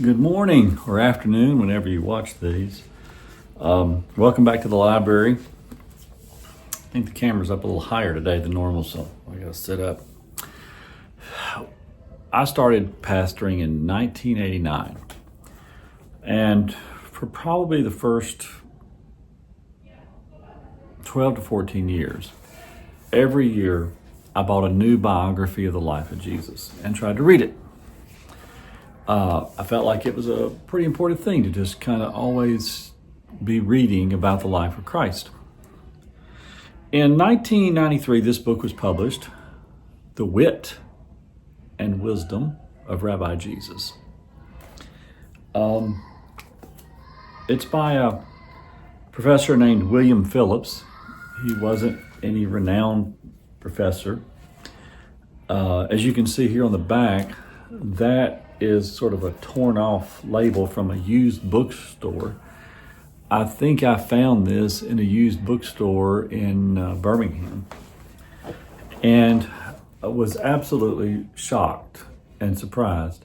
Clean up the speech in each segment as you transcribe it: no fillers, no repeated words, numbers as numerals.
Good morning or afternoon, whenever you watch these. Welcome back to the library. I think the camera's up a little higher today than normal, so I gotta sit up. I started pastoring in 1989, and for probably the first 12 to 14 years, every year I bought a new biography of the life of Jesus and tried to read it. I felt like it was a pretty important thing to just kind of always be reading about the life of Christ. In 1993, this book was published, The Wit and Wisdom of Rabbi Jesus. It's by a professor named William Phipps. He wasn't any renowned professor. As you can see here on the back, that is sort of a torn off label from a used bookstore. I think I found this in a used bookstore in Birmingham, and I was absolutely shocked and surprised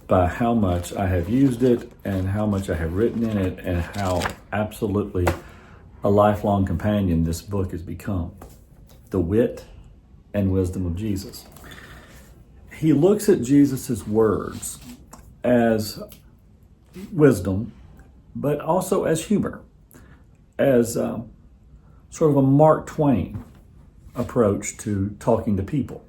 by how much I have used it and how much I have written in it and how absolutely a lifelong companion this book has become. The Wit and Wisdom of Jesus. He looks at Jesus's words as wisdom, but also as humor, as sort of a Mark Twain approach to talking to people.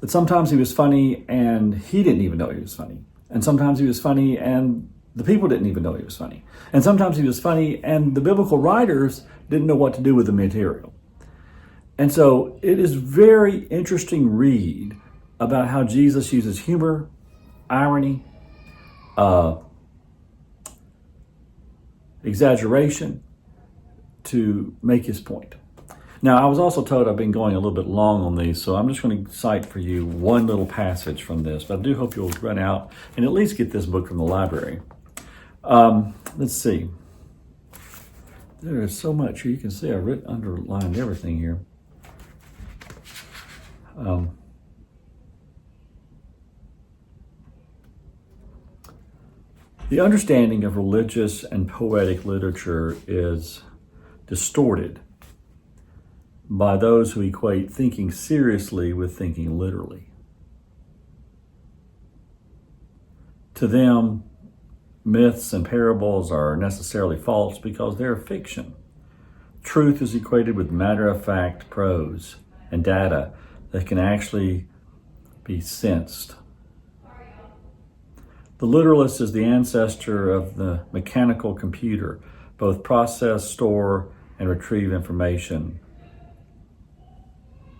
That sometimes he was funny and he didn't even know he was funny. And sometimes he was funny and the people didn't even know he was funny. And sometimes he was funny and the biblical writers didn't know what to do with the material. And so it is very interesting read about how Jesus uses humor, irony, exaggeration to make his point. Now, I was also told I've been going a little bit long on these, so I'm just going to cite for you one little passage from this, but I do hope you'll run out and at least get this book from the library. Let's see. There is so much here. You can see I've underlined everything here. The understanding of religious and poetic literature is distorted by those who equate thinking seriously with thinking literally. To them, myths and parables are necessarily false because they're fiction. Truth is equated with matter-of-fact prose and data that can actually be sensed. The literalist is the ancestor of the mechanical computer, both process, store, and retrieve information,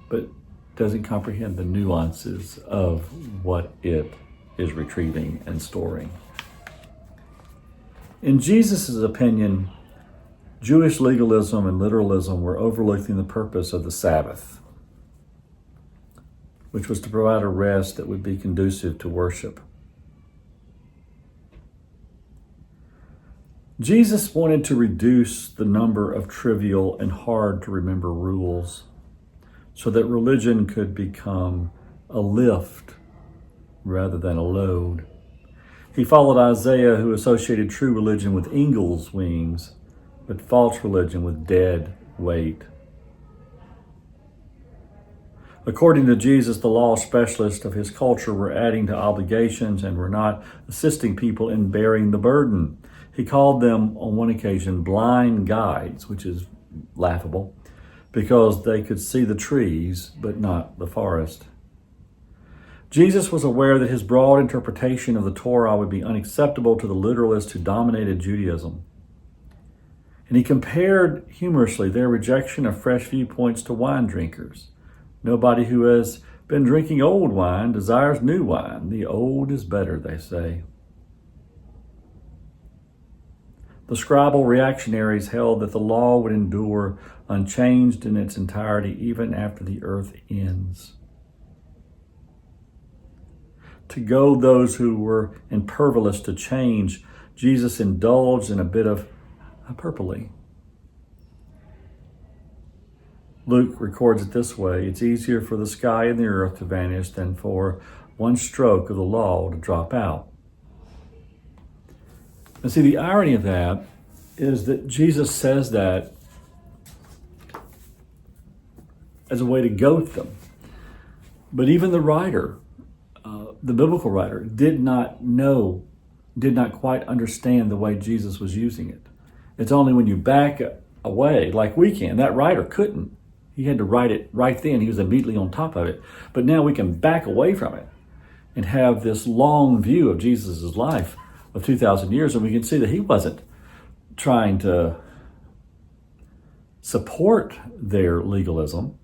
but doesn't comprehend the nuances of what it is retrieving and storing. In Jesus' opinion, Jewish legalism and literalism were overlooking the purpose of the Sabbath, which was to provide a rest that would be conducive to worship. Jesus wanted to reduce the number of trivial and hard to remember rules so that religion could become a lift rather than a load. He followed Isaiah, who associated true religion with eagle's wings, but false religion with dead weight. According to Jesus, the law specialists of his culture were adding to obligations and were not assisting people in bearing the burden. He called them, on one occasion, blind guides, which is laughable, because they could see the trees, but not the forest. Jesus was aware that his broad interpretation of the Torah would be unacceptable to the literalists who dominated Judaism. And he compared humorously their rejection of fresh viewpoints to wine drinkers. Nobody who has been drinking old wine desires new wine. The old is better, they say. The scribal reactionaries held that the law would endure unchanged in its entirety even after the earth ends. To goad those who were impervious to change, Jesus indulged in a bit of hyperbole. Luke records it this way: it's easier for the sky and the earth to vanish than for one stroke of the law to drop out. And see, the irony of that is that Jesus says that as a way to goat them. But even the writer, the biblical writer, did not quite understand the way Jesus was using it. It's only when you back away, like we can. That writer couldn't. He had to write it right then. He was immediately on top of it. But now we can back away from it and have this long view of Jesus' life of 2,000 years, and we can see that he wasn't trying to support their legalism.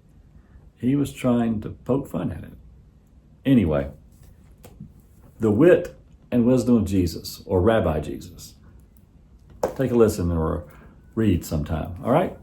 He was trying to poke fun at it. Anyway, the wit and wisdom of Jesus, or Rabbi Jesus. Take a listen or read sometime, all right?